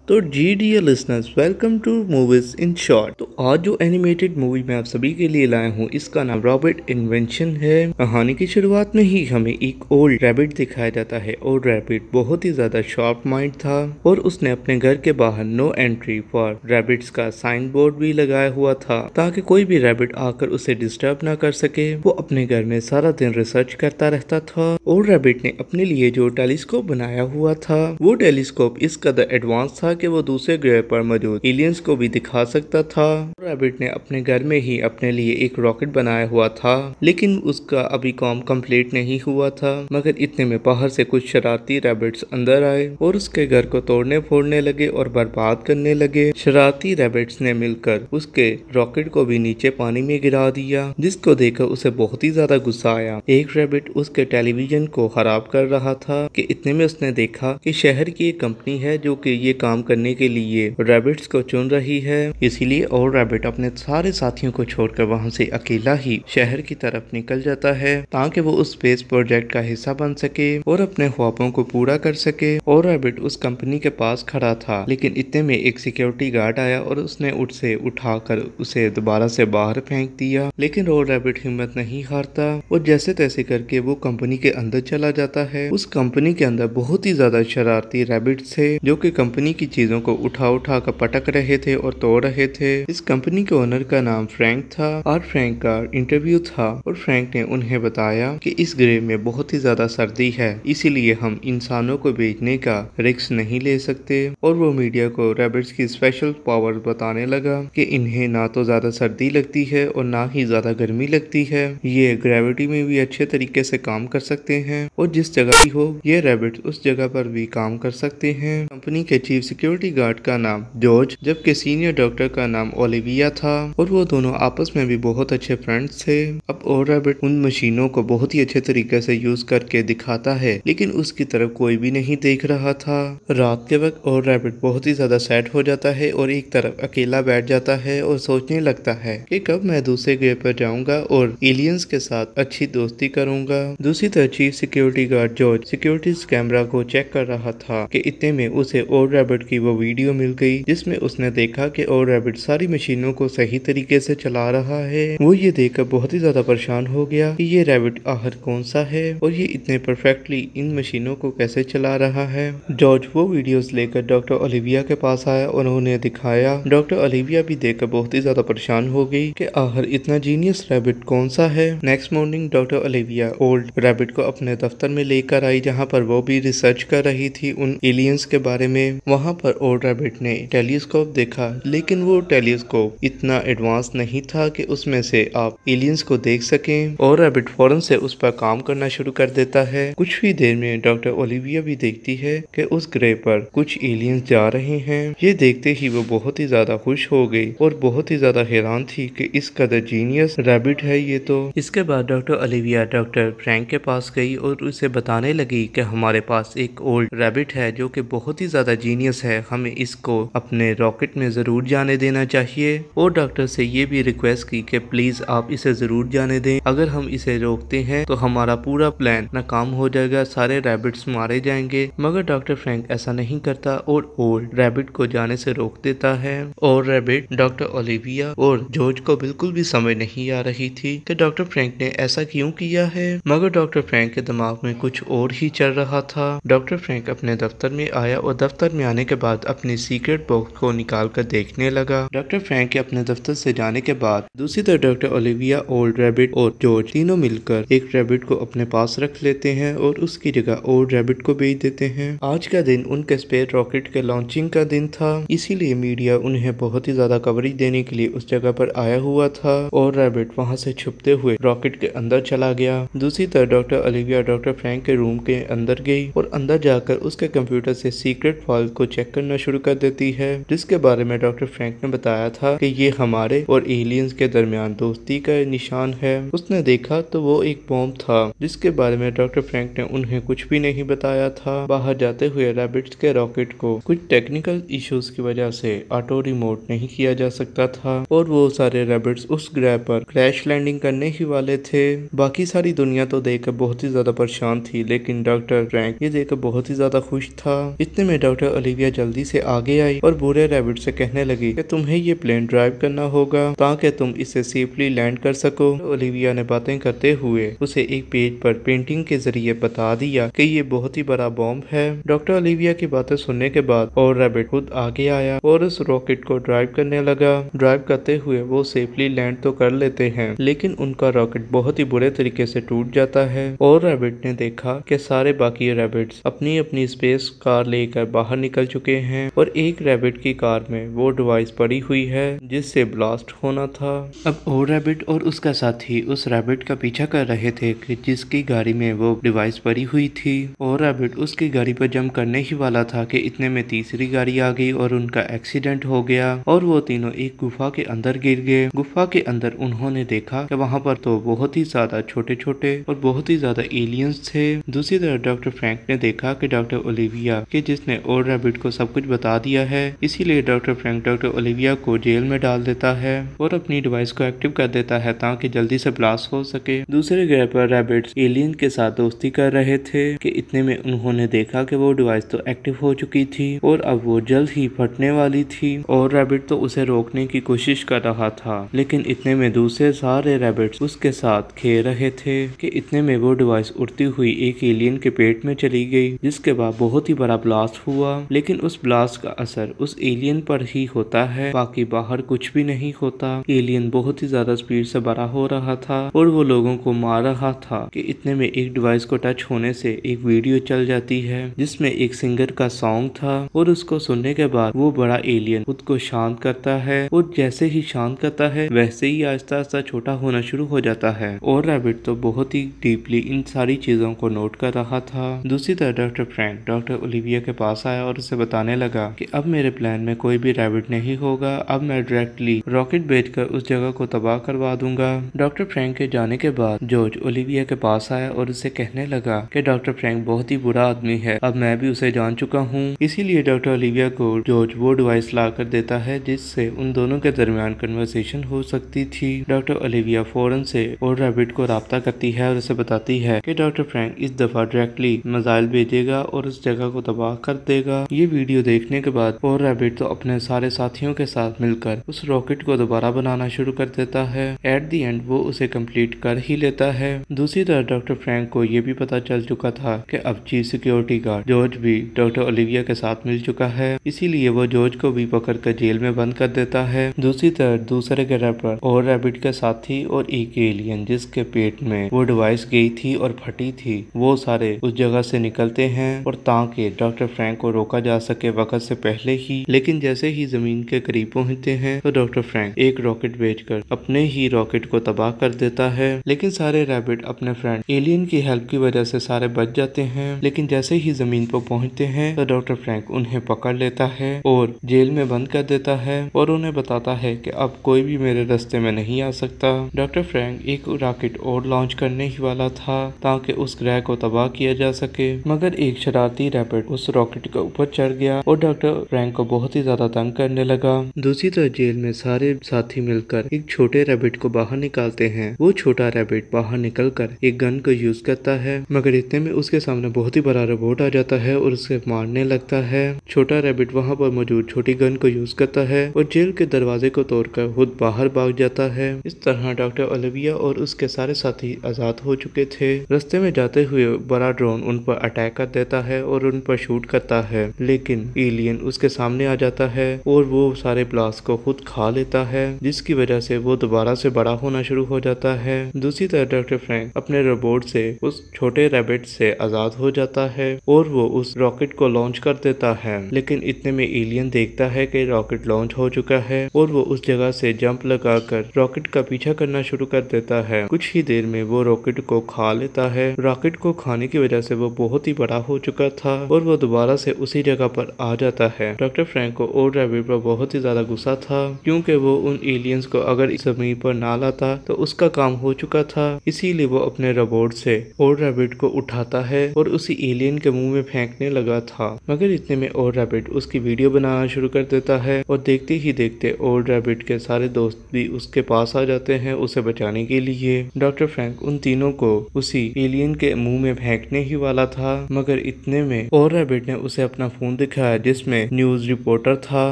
तो जी dear listeners, welcome to movies in short. तो आज जो एनिमेटेड मूवी मैं आप सभी के लिए लाया हूँ, इसका नाम रॉबर्ट इन्वेंशन है। कहानी की शुरुआत में ही हमें एक ओल्ड रैबिट दिखाया जाता है। ओल्ड रैबिट बहुत ही ज्यादा शार्प माइंड था और उसने अपने घर के बाहर नो एंट्री फॉर रैबिट्स का साइन बोर्ड भी लगाया हुआ था, ताकि कोई भी रैबिट आकर उसे डिस्टर्ब ना कर सके। वो अपने घर में सारा दिन रिसर्च करता रहता था। ओल्ड रैबिट ने अपने लिए जो टेलीस्कोप बनाया हुआ था, वो टेलीस्कोप इस कदर एडवांस था कि वो दूसरे ग्रह पर मौजूद एलियंस को भी दिखा सकता था। रैबिट ने अपने घर में ही अपने लिए एक रॉकेट बनाया हुआ था, लेकिन उसका अभी काम कंप्लीट नहीं हुआ था। मगर इतने में बाहर से कुछ शरारती रैबिट्स अंदर आए और उसके घर को तोड़ने फोड़ने लगे और बर्बाद करने लगे। शरारती रैबिट्स ने मिलकर उसके रॉकेट को भी नीचे पानी में गिरा दिया, जिसको देखकर उसे बहुत ही ज्यादा गुस्सा आया। एक रैबिट उसके टेलीविजन को खराब कर रहा था कि इतने में उसने देखा कि शहर की एक कंपनी है जो कि ये काम करने के लिए रैबिट्स को चुन रही है। इसीलिए और रैबिट अपने सारे साथियों को छोड़कर वहां से अकेला ही शहर की तरफ निकल जाता है, ताकि वो उस स्पेस प्रोजेक्ट का हिस्सा बन सके और अपने ख्वाबों को पूरा कर सके। और रैबिट उस कंपनी के पास खड़ा था, लेकिन इतने में एक सिक्योरिटी गार्ड आया और उसने उसे उठाकर उसे दोबारा से बाहर फेंक दिया। लेकिन और रैबिट हिम्मत नहीं हारता और जैसे तैसे करके वो कंपनी के अंदर चला जाता है। उस कंपनी के अंदर बहुत ही ज्यादा शरारती रैबिट्स थे, जो कि कंपनी की चीजों को उठा उठा कर पटक रहे थे और तोड़ रहे थे। इस कंपनी के ओनर का नाम फ्रैंक था और फ्रैंक का इंटरव्यू था और फ्रैंक ने उन्हें बताया कि इस ग्रह में बहुत ही ज्यादा सर्दी है, इसीलिए हम इंसानों को बेचने का रिस्क नहीं ले सकते। और वो मीडिया को रैबिट्स की स्पेशल पावर बताने लगा कि इन्हें ना तो ज्यादा सर्दी लगती है और ना ही ज्यादा गर्मी लगती है। ये ग्रेविटी में भी अच्छे तरीके से काम कर सकते हैं और जिस जगह भी हो ये रैबिट उस जगह पर भी काम कर सकते हैं। कंपनी के चीफ सिक्योरिटी गार्ड का नाम जॉर्ज, जबकि सीनियर डॉक्टर का नाम ओलिविया था और वो दोनों आपस में भी बहुत अच्छे फ्रेंड्स थे। अब और रैबिट उन मशीनों को बहुत ही अच्छे तरीके से यूज करके दिखाता है, लेकिन उसकी तरफ कोई भी नहीं देख रहा था। रात के वक्त और रैबिट बहुत ही ज्यादा सैड हो जाता है और एक तरफ अकेला बैठ जाता है और सोचने लगता है कि कब मैं दूसरे ग्रह पर जाऊंगा और एलियंस के साथ अच्छी दोस्ती करूंगा। दूसरी तरफ chief security guard George securities camera को चेक कर रहा था कि इतने में उसे और रैबिट की वो वीडियो मिल गई, जिसमें उसने देखा कि और रैबिट सारी मशीनों को सही तरीके से चला रहा है। वो ये देखकर बहुत ही ज्यादा परेशान हो गया कि ये रैबिट आखिर कौन सा है और ये इतने परफेक्टली इन मशीनों को कैसे चला रहा है। जॉर्ज वो वीडियोस लेकर डॉक्टर ओलिविया के पास आया और उन्हें दिखाया। डॉक्टर ओलिविया भी देखकर बहुत ही ज्यादा परेशान हो गई कि आखिर इतना जीनियस रैबिट कौन सा है। Next morning doctor Olivia old rabbit को अपने दफ्तर में लेकर आई, जहाँ पर वो भी रिसर्च कर रही थी उन एलियंस के बारे में। वहाँ पर ओल्ड रैबिट ने टेलीस्कोप देखा, लेकिन वो टेलीस्कोप इतना एडवांस नहीं था कि उसमें से आप एलियंस को देख सकें। और रैबिट फौरन से उस पर काम करना शुरू कर देता है। कुछ ही देर में डॉक्टर ओलिविया भी देखती है कि उस ग्रह पर कुछ एलियंस जा रहे हैं। ये देखते ही वो बहुत ही ज्यादा खुश हो गई और बहुत ही ज्यादा हैरान थी कि इस कदर जीनियस रैबिट है ये तो। इसके बाद डॉक्टर ओलिविया डॉक्टर फ्रैंक के पास गई और उसे बताने लगी कि हमारे पास एक ओल्ड रैबिट है जो कि बहुत ही ज्यादा जीनियस है, हमें इसको अपने रॉकेट में जरूर जाने देना चाहिए। और डॉक्टर से ये भी रिक्वेस्ट की कि प्लीज आप इसे जरूर जाने दें, अगर हम इसे रोकते हैं तो हमारा पूरा प्लान नाकाम हो जाएगा, सारे रैबिट्स मारे जाएंगे। मगर डॉक्टर फ्रैंक ऐसा नहीं करता और ओल्ड रैबिट को जाने से रोक देता है। और रैबिट डॉक्टर ओलिविया और जॉर्ज को बिल्कुल भी समझ नहीं आ रही थी कि डॉक्टर फ्रैंक ने ऐसा क्यों किया है। मगर डॉक्टर फ्रैंक के दिमाग में कुछ और ही चल रहा था। डॉक्टर फ्रैंक अपने दफ्तर में आया और दफ्तर में आने के बाद अपनी सीक्रेट बॉक्स को निकाल कर देखने लगा। डॉक्टर फ्रैंक के अपने दफ्तर से जाने के बाद दूसरी तरफ डॉक्टर ओलिविया, ओल्ड रैबिट और जॉर्ज तीनों मिलकर एक रैबिट को अपने पास रख लेते हैं और उसकी जगह ओल्ड रैबिट को भेज देते हैं। आज का दिन उनके स्पेस रॉकेट के लॉन्चिंग का दिन था, इसीलिए मीडिया उन्हें बहुत ही ज्यादा कवरेज देने के लिए उस जगह पर आया हुआ था। और रैबिट वहाँ से छुपते हुए रॉकेट के अंदर चला गया। दूसरी तरफ डॉक्टर ओलिविया डॉक्टर फ्रैंक के रूम के अंदर गई और अंदर जाकर उसके कंप्यूटर से सीक्रेट फाइल को चेक करना शुरू कर देती है, जिसके बारे में डॉक्टर फ्रैंक ने बताया था कि ये हमारे और एलियंस के दरमियान दोस्ती का निशान है। उसने देखा तो वो एक बॉम्ब था, जिसके बारे में डॉक्टर फ्रैंक ने उन्हें कुछ भी नहीं बताया था। बाहर जाते हुए रैबिट्स के रॉकेट को कुछ टेक्निकल इश्यूज की वजह से ऑटो रिमोट नहीं किया जा सकता था और वो सारे रैबिट्स उस ग्रह पर क्रैश लैंडिंग करने ही वाले थे। बाकी सारी दुनिया तो देखकर बहुत ही ज्यादा परेशान थी, लेकिन डॉक्टर फ्रैंक ये देखकर बहुत ही ज्यादा खुश था। इतने में डॉक्टर ओलिविया जल्दी से आगे आई और बूढ़े रैबिट से कहने लगी कि तुम्हें ये प्लेन ड्राइव करना होगा ताकि तुम इसे सेफली लैंड कर सको। ओलिविया ने बातें करते हुए उसे एक पेज पर पेंटिंग के जरिए बता दिया कि ये बहुत ही बड़ा बॉम्ब है। डॉक्टर ओलिविया की बातें सुनने के बाद और रैबिट खुद आगे आया और उस रॉकेट को ड्राइव करने लगा। ड्राइव करते हुए वो सेफली लैंड तो कर लेते हैं, लेकिन उनका रॉकेट बहुत ही बुरे तरीके से टूट जाता है और रैबिट ने देखा कि सारे बाकी रैबिट्स अपनी अपनी स्पेस कार लेकर बाहर निकल चुके हैं और एक रैबिट की कार में वो डिवाइस पड़ी हुई है जिससे ब्लास्ट होना था। अब और रैबिट और उसका साथी उस रैबिट का पीछा कर रहे थे कि जिसकी गाड़ी में वो डिवाइस पड़ी हुई थी और रैबिट उसकी गाड़ी पर जंप करने ही वाला था कि इतने में तीसरी गाड़ी आ गई और उनका एक्सीडेंट हो गया और वो तीनों एक गुफा के अंदर गिर गए। गुफा के अंदर उन्होंने देखा कि वहाँ पर तो बहुत ही ज्यादा छोटे छोटे और बहुत ही ज्यादा एलियंस थे। दूसरी तरफ डॉक्टर फ्रैंक ने देखा कि डॉक्टर ओलिविया के जिसने और रैबिट को सब कुछ बता दिया है, इसीलिए डॉक्टर फ्रैंक डॉक्टर ओलिविया को जेल में डाल देता है और अपनी डिवाइस को एक्टिव कर देता है ताकि जल्दी से ब्लास्ट हो सके। दूसरे ग्रह पर रैबिट्स एलियन के साथ दोस्ती कर रहे थे कि इतने में उन्होंने देखा कि वो डिवाइस तो एक्टिव हो चुकी थी और अब वो जल्द ही फटने वाली थी और रैबिट तो उसे रोकने की कोशिश कर रहा था, लेकिन इतने में दूसरे सारे रैबिट्स उसके साथ खेल रहे थे कि इतने में वो डिवाइस उड़ती हुई एक एलियन के पेट में चली गई, जिसके बाद बहुत ही बड़ा ब्लास्ट हुआ। लेकिन उस ब्लास्ट का असर उस एलियन पर ही होता है, बाकी बाहर कुछ भी नहीं होता। एलियन बहुत ही ज्यादा स्पीड से बड़ा हो रहा था और वो लोगों को मार रहा था कि इतने में एक डिवाइस को टच होने से एक वीडियो चल जाती है जिसमें एक सिंगर का सॉन्ग था और उसको सुनने के बाद वो बड़ा एलियन खुद को शांत करता है और जैसे ही शांत करता है वैसे ही आहिस्ता आहिस्ता छोटा होना शुरू हो जाता है और रैबिट तो बहुत ही डीपली इन सारी चीजों को नोट कर रहा था। दूसरी तरफ डॉक्टर फ्रैंक डॉक्टर ओलिविया के पास आया और उसे बताने लगा कि अब मेरे प्लान में कोई भी रैबिट नहीं होगा, अब मैं डायरेक्टली रॉकेट भेजकर उस जगह को तबाह करवा दूंगा। डॉक्टर फ्रैंक के जाने के बाद जॉर्ज ओलिविया के पास आया और उसे कहने लगा कि डॉक्टर फ्रैंक बहुत ही बुरा आदमी है, अब मैं भी उसे जान चुका हूँ। इसीलिए डॉक्टर ओलिविया को जॉर्ज वो डिवाइस ला कर देता है जिससे उन दोनों के दरमियान कन्वर्सेशन हो सकती थी। डॉक्टर ओलिविया फौरन से और रैबिट को राब्ता करती है और उसे बताती है कि डॉक्टर फ्रैंक इस दफा डायरेक्टली मिसाइल भेजेगा और उस जगह को तबाह कर देगा। ये वीडियो देखने के बाद और रैबिट तो अपने सारे साथियों के साथ मिलकर उस रॉकेट को दोबारा बनाना शुरू कर देता है। एट दी एंड वो उसे कंप्लीट कर ही लेता है। दूसरी तरफ डॉक्टर फ्रैंक को ये भी पता चल चुका था कि अब चीफ सिक्योरिटी गार्ड जॉर्ज भी डॉक्टर ओलिविया के साथ मिल चुका है, इसीलिए वो जॉर्ज को भी पकड़कर जेल में बंद कर देता है। दूसरी तरफ दूसरे ग्रह पर और रैबिट के साथी और एक एलियन जिसके पेट में वो डिवाइस गई थी और फटी थी, वो सारे उस जगह से निकलते हैं और ताकि डॉक्टर फ्रैंक को रोका जा सके वक्त से पहले ही। लेकिन जैसे ही जमीन के करीब पहुंचते हैं तो डॉक्टर फ्रैंक एक रॉकेट भेजकर अपने ही रॉकेट को तबाह कर देता है। लेकिन सारे रैबिट अपने फ्रेंड एलियन की हेल्प की वजह से सारे बच जाते हैं। लेकिन जैसे ही जमीन पर पहुंचते हैं तो डॉक्टर फ्रैंक उन्हें पकड़ लेता है और जेल में बंद कर देता है और उन्हें बताता है कि अब कोई भी मेरे रास्ते में नहीं आ सकता। डॉक्टर फ्रैंक एक रॉकेट और लॉन्च करने ही वाला था ताकि उस ग्रह को तबाह किया जा सके, मगर एक शरारती रैबिट उस रॉकेट के ऊपर चढ़ गया और डॉक्टर फ्रैंक को बहुत ही ज्यादा तंग करने लगा। दूसरी तरफ जेल में सारे साथी मिलकर एक छोटे रैबिट को बाहर निकालते हैं। वो छोटा रैबिट बाहर निकलकर एक गन को यूज करता है, मगर इतने में उसके सामने बहुत ही बड़ा रोबोट आ जाता है और उसे मारने लगता है। छोटा रैबिट वहाँ पर मौजूद छोटी गन को यूज करता है और जेल के दरवाजे को तोड़कर खुद बाहर भाग जाता है। इस तरह डॉक्टर ओलिविया और उसके सारे साथी आजाद हो चुके थे। रास्ते में जाते हुए बड़ा ड्रोन उन पर अटैक कर देता है और उन पर शूट करता है, लेकिन एलियन उसके सामने आ जाता है और वो सारे ब्लास्ट को खुद खा लेता है, जिसकी वजह से वो दोबारा से बड़ा होना शुरू हो जाता है। दूसरी तरफ डॉक्टर फ्रैंक अपने रोबोट से उस छोटे रैबिट से आजाद हो जाता है और वो उस रॉकेट को लॉन्च कर देता है। लेकिन इतने में एलियन देखता है कि रॉकेट लॉन्च हो चुका है और वो उस जगह से जंप लगाकर रॉकेट का पीछा करना शुरू कर देता है। कुछ ही देर में वो रॉकेट को खा लेता है। रॉकेट को खाने की वजह से वो बहुत ही बड़ा हो चुका था और वो दोबारा से उसी जगह पर आ जाता है। डॉक्टर फ्रैंक को और रैबिट पर बहुत ही ज्यादा गुस्सा था क्योंकि वो उन एलियंस को अगर इस जमीन पर ना लाता तो उसका काम हो चुका था। इसीलिए वो अपने रोबोट से और रैबिट को उठाता है और उसी एलियन के मुंह में फेंकने लगा था, मगर इतने में और रैबिट उसकी वीडियो बनाना शुरू कर देता है और देखते ही देखते और रैबिट के सारे दोस्त भी उसके पास आ जाते हैं उसे बचाने के लिए। डॉक्टर फ्रैंक उन तीनों को उसी एलियन के मुंह में फेंकने ही वाला था, मगर इतने में और रैबिट ने उसे अपना फोन दिखाया जिसमें न्यूज रिपोर्टर था।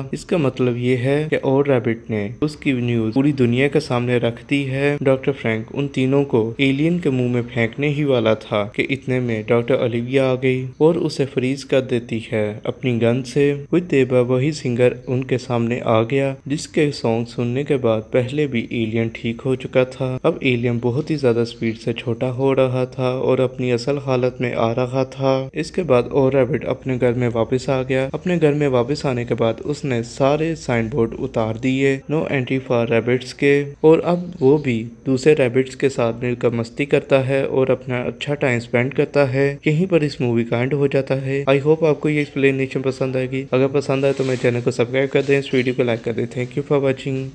इसका मतलब ये है कि और रैबिट ने उसकी न्यूज पूरी दुनिया के सामने रख दी है। डॉक्टर फ्रैंक उन तीनों को एलियन के मुंह में फेंकने ही वाला था कि इतने में डॉक्टर ओलिविया आ गई और उसे फ्रीज कर देती है अपनी गन से। देबा वही सिंगर उनके सामने आ गया जिसके सॉन्ग सुनने के बाद पहले भी एलियन ठीक हो चुका था। अब एलियन बहुत ही ज्यादा स्पीड से छोटा हो रहा था और अपनी असल हालत में आ रहा था। इसके बाद और रैबिट अपने घर में वापस आ गया। अपने घर में वापस आने के बाद उसने सारे साइन बोर्ड उतार दिए नो एंट्री फॉर रैबिट्स के, और अब वो भी दूसरे रैबिट्स के साथ मिलकर मस्ती करता है और अपना अच्छा टाइम स्पेंड करता है। यहीं पर इस मूवी का एंड हो जाता है। आई होप आपको ये एक्सप्लेनेशन पसंद आएगी। अगर पसंद आए तो मेरे चैनल को सब्सक्राइब कर दें, इस वीडियो को लाइक कर दें। Thank you for watching.